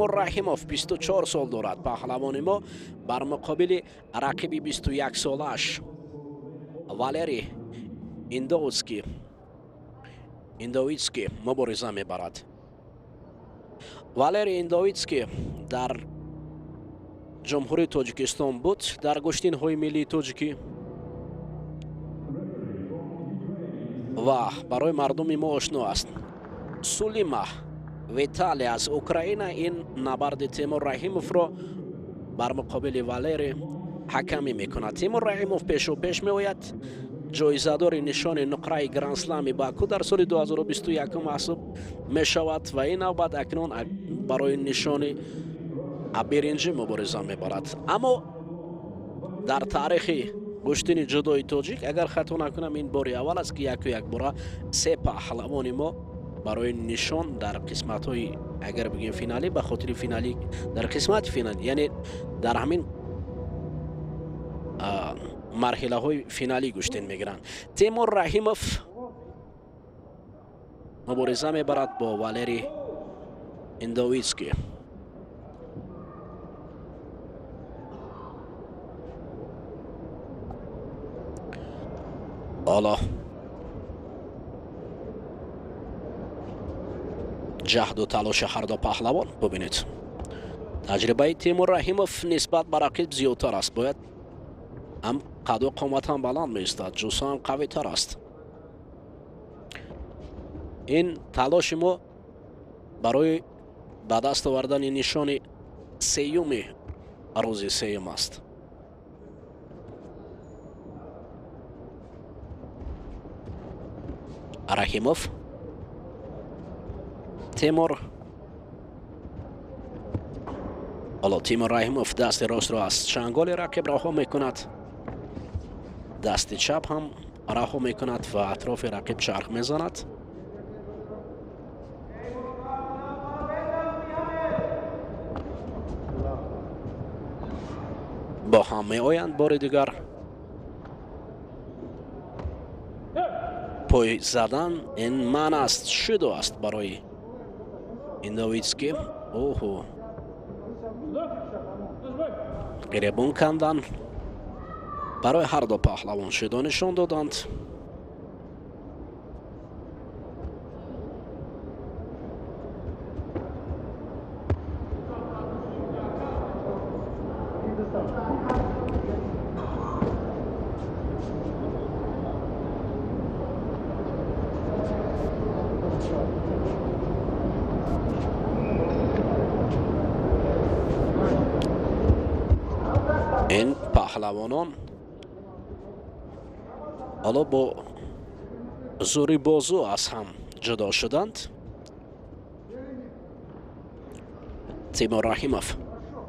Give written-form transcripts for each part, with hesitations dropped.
رحیموف 24 سال دارد. پهلوان ما بر مقابل رقیب 21 سالش والری ایندویتسکی مبارزه میبرد. والری ایندویتسکی در جمهوری تاجیکستان بود، در گشتین های ملی تاجیکی و برای مردم ما آشنا است. سولیما ویتالی از اوکراین این نبرد تیمور رحیموف را بر مقابل والری حکمی میکند. تیمور رحیموف پیش و پیش می آید، جایزه‌دار نشان نقره گرند اسلم باکو در سال 2021 محسوب می شود و این نوبت اکنون برای نشان برنجی مبارزه می برد. اما در تاریخ گشتین جدای تاجیک اگر خطا نکنم این باری اول است که یک بار سه پهلوان ما برای نشان در قسمت های اگر بگیم فینالی به خاطر فینالی در قسمت فینالی یعنی در همین مرحله های فینالی گشتین میگیرن. تیمور رحیموف مبارزه میبرد با والری ایندویتسکی. حالا جهد و تلاش هر دو پهلوان ببینید. تجربه تیمور رحیموف نسبت به رقیب زیادتر است. باید هم قد و قامت هم بلند می ایستد، جسم هم قوی تر است. این تلاش ما برای به دست آوردن نشان سیوم روز سیوم است. رحیموف تیمور. حالا تیمور رحیموف دست راست را از چنگال رقیب رها می کند، دست چپ هم رها می کند و اطراف رقیب چرخ می زند. با هم می آیند. بار دیگر پای زدن این من است شده است برای ایندویتسکی. اوه گریبون کندن برای هر دو پهلوان شده نشان دادند. این پهلوانان حالا با زوری بازو از هم جدا شدند. تیمور رحیموف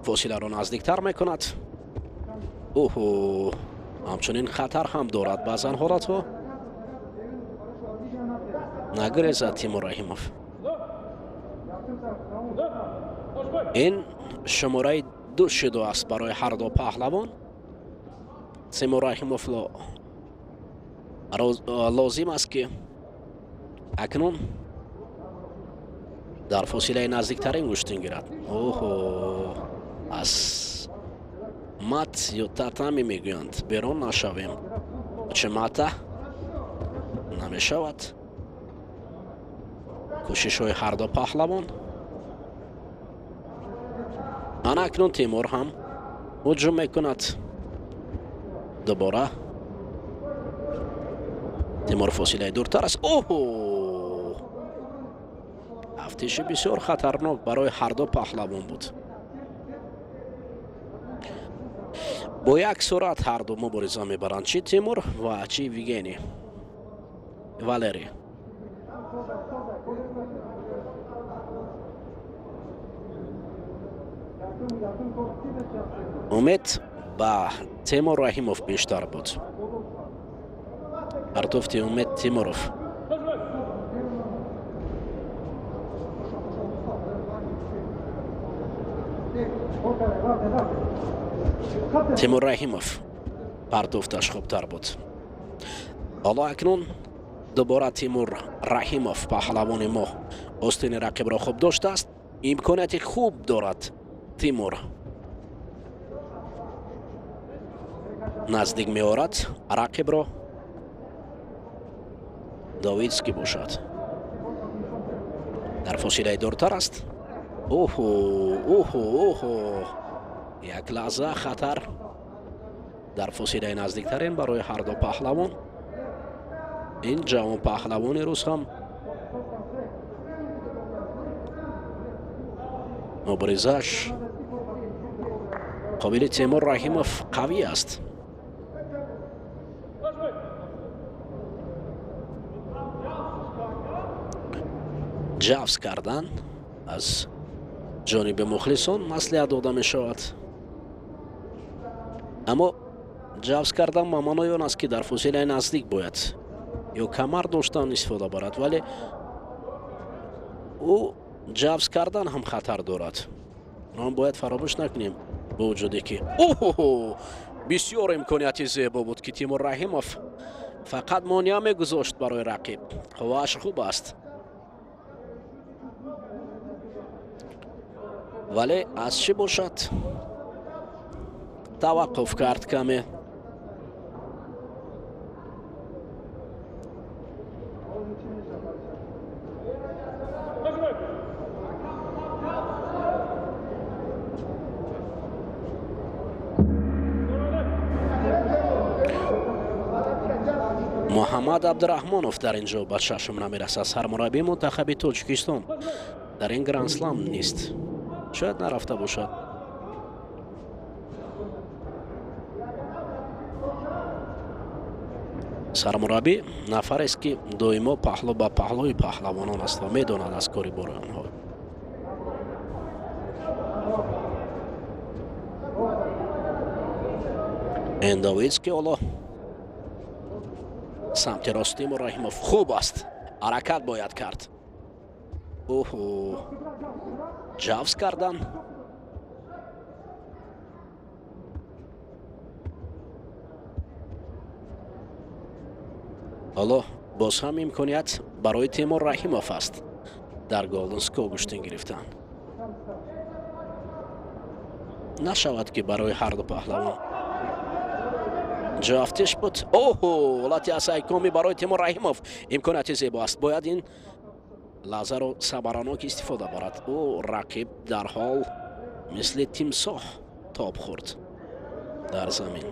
فاصله را نزدیکتر میکند. اوه همچنین خطر هم دارد بعضن حالت ها. نگریزد تیمور رحیموف. این شماره 2 شده است برای هر دو پهلوان. تیمور رحیموف لازم است که اکنون در فاصله نزدیکترین گشتین گیرد. اوه از مات یا تاتامی میگویند بیرون نشویم. چه ماته نمیشود. کوشش های هر دو پهلوان. آن اکنون تیمور هم هجوم میکند. دوباره تیمور فاصله دورتر است. اوه افتش بسیار خطرناک برای هر دو پهلوان بود. با یک سرعت هر دو مبارزه میبرند، چی تیمور و چی ویگینی والری. امید با تیمور رحیموف بیشتر بود. ارتفت امید تیموروف. تیمور رحیموف پرتوفتش خوبتر بود. حالا اکنون دوباره تیمور رحیموف پهلوان ما آستین رقیب را خوب داشته است. امکانیت خوب دارد تیمور. نزدیک می‌آورد رقیب را. داویدسکی باشد در فاصله دورتر است. یک لحظه خطر در فاصله نزدیکترین برای هر دو پهلوان. این جوان پهلوان روز هم مبارزش قابل تیمور رحیموف قوی است. جفز کردن از جانب مخلصان مصلحت داده می شود، اما جفز کردن معنای آن است که در فاصله نزدیک باید یا کمر داشتن استفاده برد، ولی او جفز کردن هم خطر دارد. آن باید فراموش نکنیم با وجودی که بسیار امکانیت زیبا بود که تیمور رحیموف فقط مانع میگذاشت برای رقیب. قواش خوب است ولی از چی باشد توقف کرد کمی. محمد عبدالرحمانوف در اینجا به چشم نمیرسد. سرمربی منتخب تاجیکستان در این گرند اسلم نیست، شاید نرفته باشد. سرمربی نفر است که دائما پهلو به پهلوی پهلوانان است و میداند از کاری برای آنها. این داویدسکی حالا سمت راست تیمور رحیموف خوب است، حرکت باید کرد. جفز کردن. حالا باز هم امکانیت برای تیمور رحیموف است در گلدن اسکو گشتن گرفتن. نشود که برای هر دو پهلوان جافتش بود. حالت اسایکامی برای تیمور رحیموف امکانیت زیبا است. باید این لحظه رو صبرانک استفاده برد. رقیب در حال مثل تیمساح تاب خورد در زمین.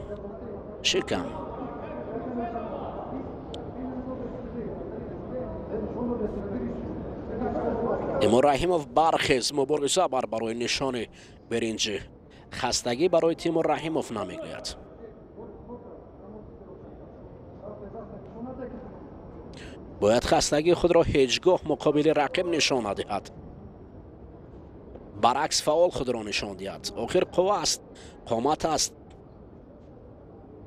شکم تیمور رحیموف برخیز مبارزه برای نشان برنجی. خستگی برای تیمور رحیموف نمیگوید. باید خستگی خود را هیچگاه مقابل رقیب نشان ندهد، برعکس فعال خود را نشان دهد. آخر قوه است، قامت است،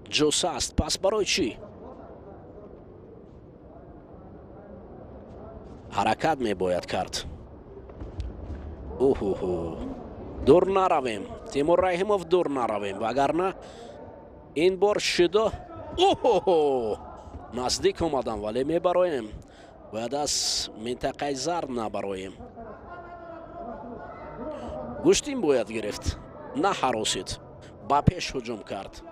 جوسه است، پس برای چی؟ حرکت می باید کرد. دور نرویم تیمور رحیموف، دور نرویم، وگرنه این بار شده. نزدیک آمدم ولی میبرایم. باید از منطقه زرد نبرایم. گوشتیم باید گرفت، نه حراسید. با پیش هجوم کرد.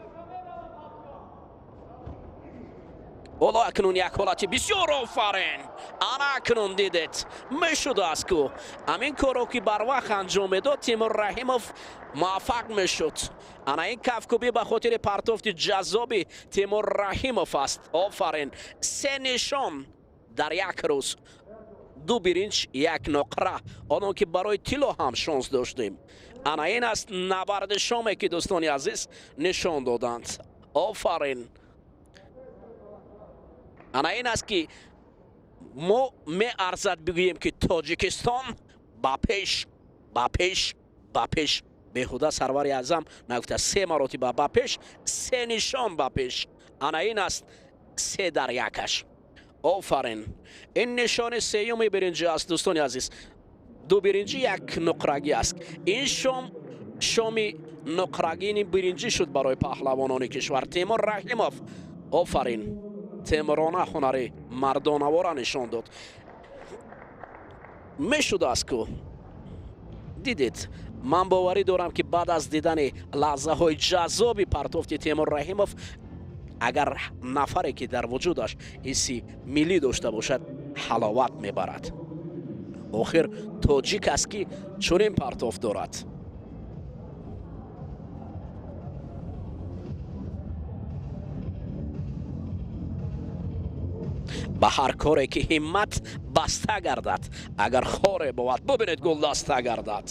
حالا اکنون یک حالتی بسیار آفرین. انا اکنون دیدید میشد است که همین کارو که بر وقت انجام میداد تیمور رحیموف موفق میشد. انا این کفکوبی به خاطر پرتافت جذابی تیمور رحیموف است. آفرین. 3 نشان در یک روز، 2 برنج، 1 نقره، آنها که برای طلا هم شانس داشتیم. انا این است نبرد شامی که دوستان عزیز نشان دادند. آفرین. انا این است که ما می ارزد بگوییم که تاجیکستان با پیش بهوده سرور اعظم نگفته 3 مراتب با پیش، 3 نشان با پیش. انا این است 3 در 1. آفرین. این نشان 3 برنجی است دوستان عزیز. 2 برنجی 1 نقرگی است. این شامی نقرگی برنجی شد برای پهلوانان کشور. تیمور رحیموف آفرین. تیمورانه هنری مردانه را نشان داد. میشد است که дидед, ман боварӣ дорам, ки баъд аз дидани лаҳзаҳои ҷаззоби партофти Теймур Раҳимов, агар нафаре ки дар вуҷудаш ҳисси миллӣ дошта бошад, ҳаловат мебарад. охир тоҷик аст, ки чунин партоф дорад. ба ҳар коре ки ҳиммат баста гардад, агар хоре бовад, бубинед гул даста гардад.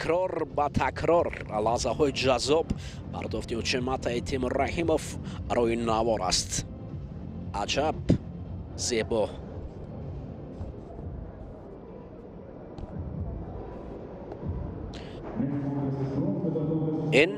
такрор ба такрор лаҳзаҳои ҷаззоб партофти учиматаи Теймур Раҳимов рӯи навор аст. аҷаб зебо. ин